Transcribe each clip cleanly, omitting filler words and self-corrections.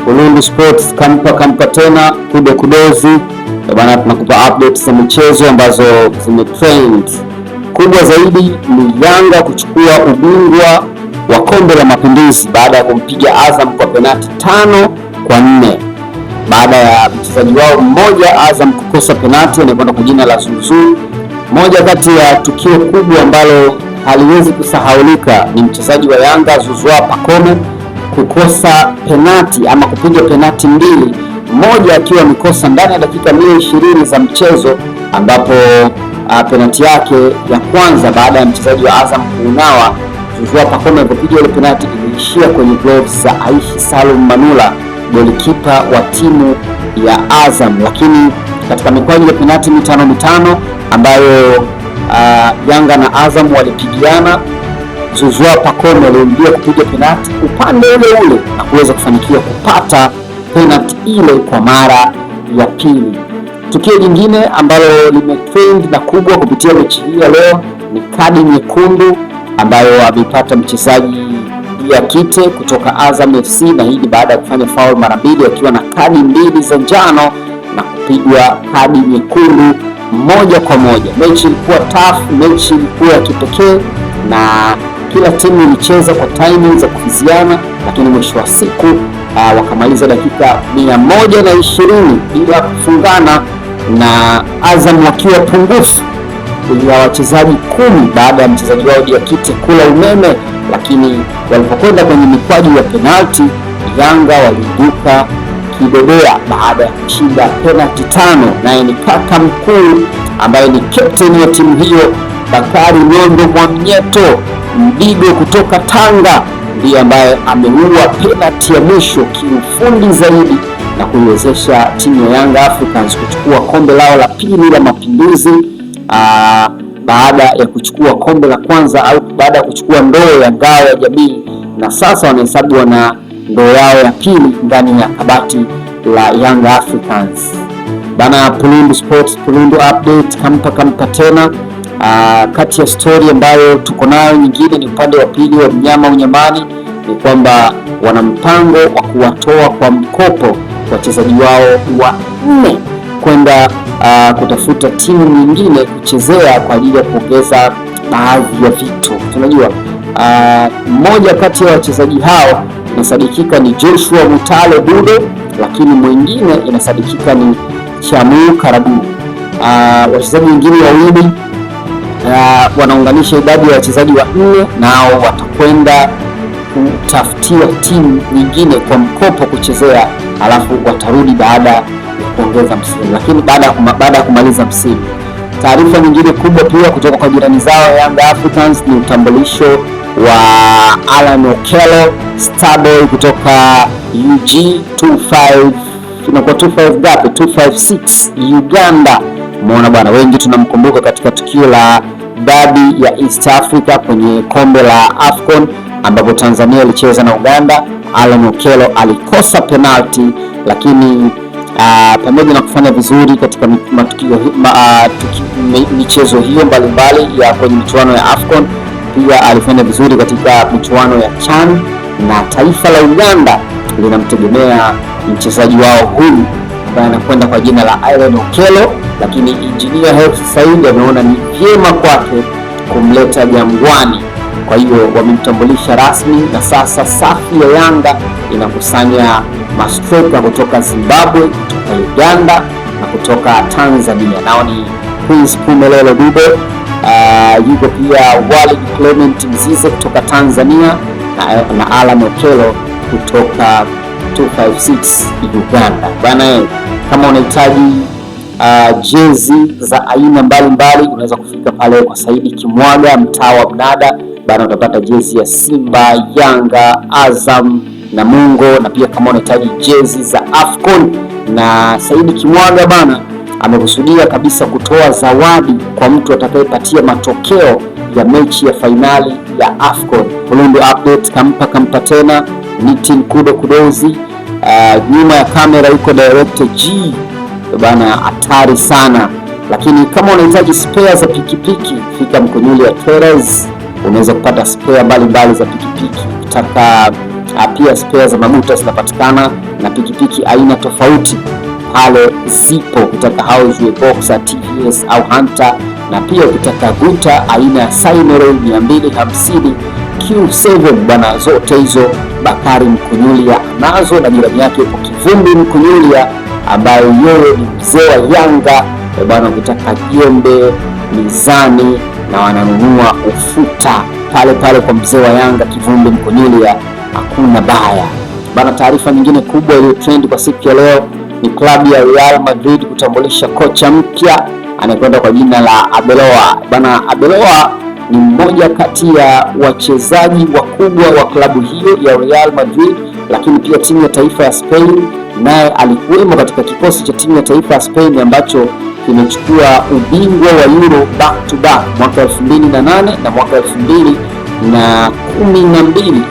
Ulundu Sports kampa tena kudozi bana, tunakupa updates za michezo ambazo zimetrend. Kubwa zaidi ni Yanga kuchukua ubingwa wa Kombe la Mapinduzi baada ya kumpiga Azam kwa penati 5-4 baada ya mchezaji wao mmoja Azam kukosa penati anayekwenda kwa jina la Zuzu. Moja kati ya tukio kubwa ambalo haliwezi kusahaulika ni mchezaji wa Yanga Zouzoua Pacome kukosa penati ama kupiga penati mbili, moja akiwa amekosa ndani ya dakika 120 za mchezo, ambapo penati yake ya kwanza baada ya mchezaji wa Azam kuunawa Zouzoua Pacome alipopiga ile penati iliishia kwenye gloves za Aishi Salum Manula, golikipa wa timu ya Azam. Lakini katika mikwaju ya penati mitano ambayo Yanga na Azam walipigiana, Zouzoua Pacome alirudia kupiga penati upande ule na kuweza kufanikiwa kupata penati ile kwa mara ya pili. Tukio jingine ambalo limetrend na kubwa kupitia mechi hii ya leo ni kadi nyekundu ambayo ameipata mchezaji Diakite kutoka Azam FC, na hii ni baada ya kufanya foul mara mbili akiwa na kadi mbili za njano na kupigwa kadi nyekundu moja kwa moja. Mechi ilikuwa tough, mechi ilikuwa ya kipekee na kila timu ilicheza kwa timing za kufiziana, lakini mwisho wa siku wakamaliza dakika 120 bila kufungana, na Azam wakiwa pungufu ya wachezaji 10 baada ya mchezaji wao Diakite kula umeme. Lakini walipokwenda kwenye mikwaju ya penalti, Yanga waliibuka kidedea baada ya kushinda penalti 5, naye ni kaka mkuu ambaye ni captain ya timu hiyo Bakari Nondo Mwamnyeto Mdigo kutoka Tanga, ndiye ambaye ameua penalti ya mwisho kiufundi zaidi na kuiwezesha timu ya Young Africans kuchukua kombe lao la pili la Mapinduzi baada ya kuchukua kombe la kwanza au baada ya kuchukua ndoo ya ngao ya jamii, na sasa wanahesabu wana ndoo yao ya pili ndani ya kabati la Young Africans. Bana, Ulundu Sports, Ulundu Update kampa tena. Kati ya story ambayo tuko nayo nyingine ni upande wa pili wa mnyama unyamani, ni kwamba wana mpango wa kuwatoa kwa mkopo wachezaji wao wa 4 kwenda kutafuta timu nyingine kuchezea kwa ajili ya kuongeza baadhi ya vitu. Tunajua mmoja kati ya wachezaji hao inasadikika ni Joshua Mutale Dudo, lakini mwingine inasadikika ni Chamu Karabu. Wachezaji wengine wawili wanaunganisha idadi ya wachezaji wa 4, nao watakwenda kutafutiwa timu nyingine kwa mkopo kuchezea, alafu watarudi baada ya kuongeza msimu, lakini baada ya kumaliza msimu. Taarifa nyingine kubwa pia kutoka kwa jirani zao Young Africans ni utambulisho wa Alan Okello Starboy kutoka UG 256 Uganda. Umeona bwana, wengi tunamkumbuka katika tukio la dabi ya East Africa kwenye kombe la AFCON ambapo Tanzania ilicheza na Uganda. Alan Okello alikosa penalti, lakini pamoja na kufanya vizuri katika michezo hiyo mbalimbali ya kwenye michuano ya AFCON, pia alifanya vizuri katika michuano ya CHAN, na taifa la Uganda linamtegemea mchezaji wao huyu ambaye anakwenda kwa jina la Alan Okello, lakini Engineer Hersi Said ameona ni vyema kwake kumleta Jangwani. Kwa hiyo wamemtambulisha rasmi, na sasa safu ya Yanga inakusanya mastroka kutoka Zimbabwe, kutoka Uganda na kutoka Tanzania. Nao ni Prince Pumelelo Dube, yuko pia Walid Clement Mzize kutoka Tanzania na Alan Okello kutoka 256 Uganda. Bana, kama unahitaji jezi za aina mbalimbali unaweza kufika pale kwa Saidi Kimwaga, mtaa wa Mnada. Bana, utapata jezi ya Simba, Yanga, Azam na Mungo, na pia kama unahitaji jezi za AFCON, na Saidi Kimwaga bana amekusudia kabisa kutoa zawadi kwa mtu atakayepatia matokeo ya mechi ya fainali ya AFCON. Ulundu Update kampa tena Nitin Kudozi. Nyuma ya kamera yuko director G bana, hatari sana. Lakini kama unahitaji spare za pikipiki, fika Mkunyuli ya Traders, unaweza kupata spare mbalimbali za pikipiki. Ukitaka Pia spare za maguta zinapatikana na pikipiki aina tofauti pale zipo, ukitaka Houseway, Boxer, TVS au Hunter, na pia ukitaka guta aina ya Sinoray 250 Q7 bwana, zote hizo Bakari Mkunyulia nazo, na jirani yake yupo Kivumbi Mkunyulia ambaye yeye ni mzee wa Yanga bwana. Ukitaka jembe, mizani na wananunua ufuta pale pale kwa mzee wa Yanga Kivumbi Mkunyulia, hakuna baya bana. Taarifa nyingine kubwa iliyo trend kwa siku ya leo ni klabu ya Real Madrid kutambulisha kocha mpya anayekwenda kwa jina la Arbeloa bana. Arbeloa ni mmoja kati ya wachezaji wakubwa wa klabu hiyo ya Real Madrid, lakini pia timu ya taifa ya Spain, naye alikuwemo katika kikosi cha timu ya taifa ya Spain ambacho kimechukua ubingwa wa Euro back to back mwaka 2008 na mwaka 2012,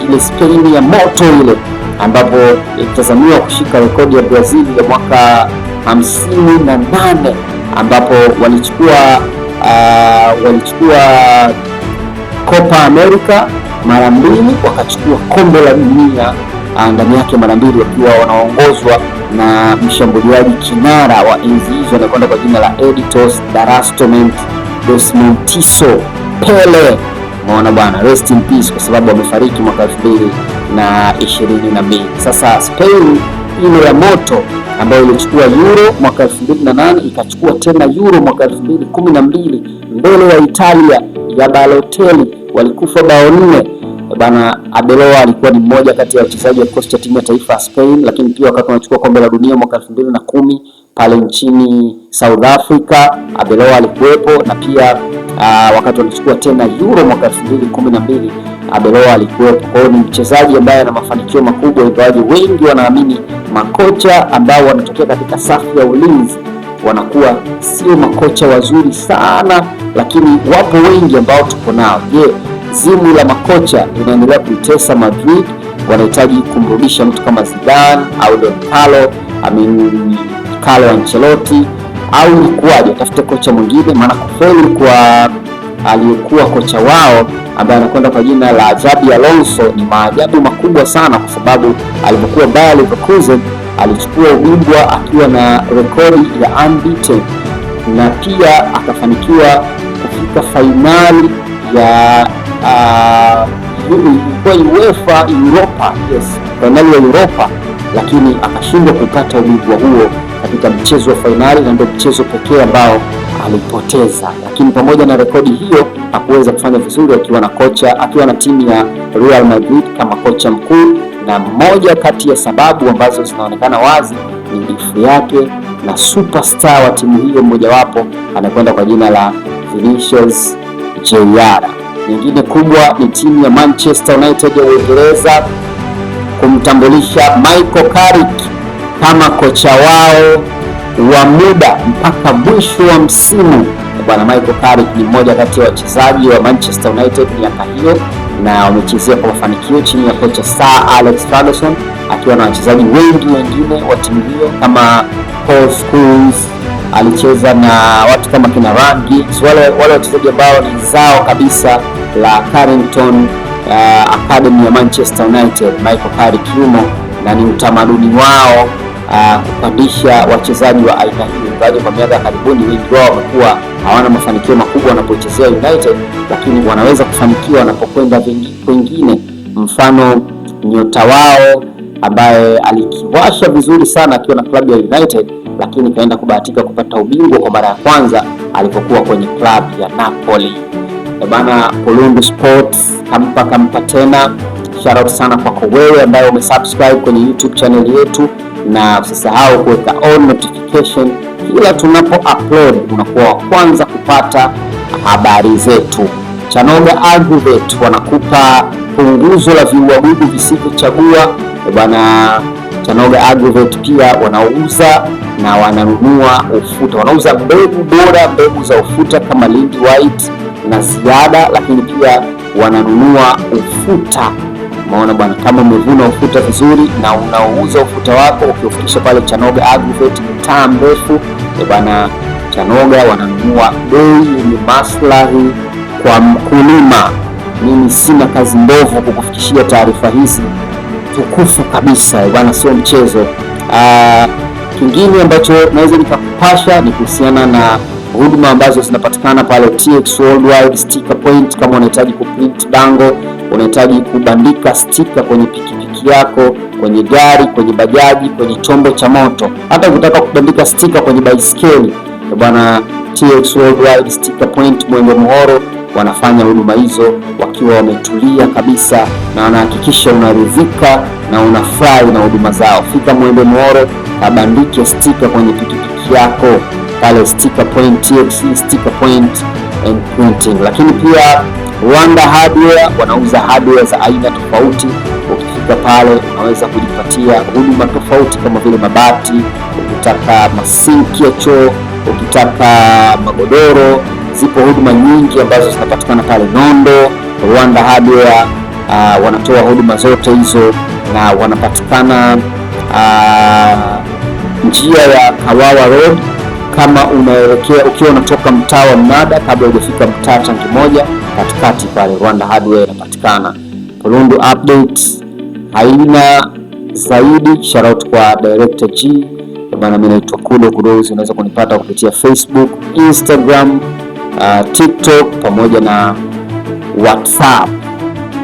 ile Spain ya moto ile, ambapo itazamiwa kushika rekodi ya Brazil ya mwaka 58 ambapo walichukua Copa America mara mbili, wakachukua kombe la dunia ndani yake mara mbili, wakiwa wanaongozwa na mshambuliaji kinara wa enzi hizo anakwenda kwa jina la Editos dos Montiso Pele. Umeona bwana, rest in peace, kwa sababu amefariki mwaka 2022. Sasa Spain ile ya moto ambayo ilichukua Euro mwaka 2008 ikachukua tena Euro mwaka 2012 mbele ya Italia ya Balotelli, walikufa bao 4 bana. Arbeloa alikuwa ni mmoja kati ya wachezaji wa kikosi cha timu ya taifa ya Spain, lakini pia wakati wanachukua kombe la dunia mwaka 2010 pale nchini South Africa Arbeloa alikuwepo, na pia wakati wanachukua tena Euro mwaka 2012 Arbeloa alikuwepo. Kwa hiyo ni mchezaji ambaye ana mafanikio makubwa, ingawaje wengi wanaamini makocha ambao wanatokea katika safu ya ulinzi wanakuwa sio makocha wazuri sana, lakini wapo wengi ambao tuko nao. Je, zimu la makocha linaendelea kuitesa Madrid? Wanahitaji kumrudisha mtu kama Zidane au Don Carlo Ancelotti, au ni kuwaje? Tafute kocha mwingine, maana kufeli kwa aliyekuwa kocha wao ambaye anakwenda kwa jina la Xabi Alonso ni maajabu makubwa sana, kwa sababu alipokuwa Bayer Leverkusen alichukua ubingwa akiwa na rekodi ya unbeaten, na pia akafanikiwa kufika fainali ya UEFA Europa, fainali ya Europa, lakini akashindwa kupata ubingwa huo katika mchezo wa fainali, na ndio mchezo pekee ambao alipoteza. Lakini pamoja na rekodi hiyo hakuweza kufanya vizuri akiwa na timu ya Real Madrid kama kocha mkuu, na moja kati ya sababu ambazo zinaonekana wazi ni bifu yake na superstar wa timu hiyo mmojawapo anakwenda kwa jina la Vinicius Jr. Nyingine kubwa ni timu ya Manchester United ya Uingereza kumtambulisha Michael Carrick kama kocha wao wa muda mpaka mwisho wa msimu. Bwana Michael Carrick ni mmoja kati ya wachezaji wa Manchester United miaka hiyo, na wamechezea kwa mafanikio chini ya kocha Sir Alex Ferguson, akiwa na wachezaji wengi wengine wa timu hiyo kama Paul Scholes, alicheza na watu kama kina Ryan Giggs, wale wachezaji ambao ni zao kabisa la Carrington Academy ya Manchester United. Michael Carrick yumo, na ni utamaduni wao kupandisha wachezaji wa aina hiyo. Ingawa kwa miaka karibuni wengi wao wamekuwa hawana mafanikio makubwa wanapochezea United, lakini wanaweza kufanikiwa wanapokwenda kwingine. Mfano nyota wao ambaye alikiwasha vizuri sana akiwa na klabu ya United, lakini kaenda kubahatika kupata ubingwa kwa mara ya kwanza alipokuwa kwenye klabu ya Napoli. Bana, Polundu Sports kampa tena. Shout out sana kwako wewe ambaye umesubscribe kwenye YouTube channel yetu, na usisahau kuweka on notification kila tunapo upload, unakuwa wa kwanza kupata habari zetu. Chanoga Agrovet wanakupa punguzo la viuadudu visivyochagua. Bwana, Chanoga Agrovet pia wanauza na wananunua ufuta, wanauza mbegu bora, mbegu za ufuta kama Lindy White na ziada, lakini pia wananunua ufuta. Umeona bwana, kama umevuna ufuta vizuri na unauza ufuta wako ukiufikisha pale Chanoga Agrovet mtaa mrefu, bwana, Chanoga wananunua bei yenye maslahi kwa mkulima. Mimi sina kazi ndogo kukufikishia taarifa hizi, tukufu kabisa bwana, sio mchezo. Kingine ambacho naweza nikakupasha ni kuhusiana na huduma ambazo zinapatikana pale TX Worldwide Sticker Point. Kama unahitaji kuprint bango, unahitaji kubandika sticker kwenye pikipiki yako, kwenye gari, kwenye bajaji, kwenye chombo cha moto, hata ukitaka kubandika sticker kwenye baiskeli bwana, TX Worldwide Sticker Point Mwembe Muhoro wanafanya huduma hizo wakiwa wametulia kabisa, na wanahakikisha unaridhika na unafurahi na huduma zao. Fika Mwembe Muhoro, kabandike sticker kwenye pikipiki yako pale Sticker Point, TX Sticker Point and Printing. Lakini pia Rwanda Hardware wanauza hardware za aina tofauti. Ukifika pale unaweza kujipatia huduma tofauti kama vile mabati, ukitaka masinki ya choo, ukitaka magodoro. Zipo huduma nyingi ambazo zinapatikana pale Nondo. Rwanda Hardware wanatoa huduma zote hizo, na wanapatikana njia ya Kawawa Road. Kama unaelekea ukiwa unatoka mtaa wa Mnada, kabla hujafika mtaa Tanki Moja, katikati pale Rwanda Hardware inapatikana. Polundu updates haina zaidi. Shout out kwa Director G bana, mimi naitwa Kudo Kudozi. Unaweza kunipata kupitia Facebook, Instagram, TikTok pamoja na WhatsApp.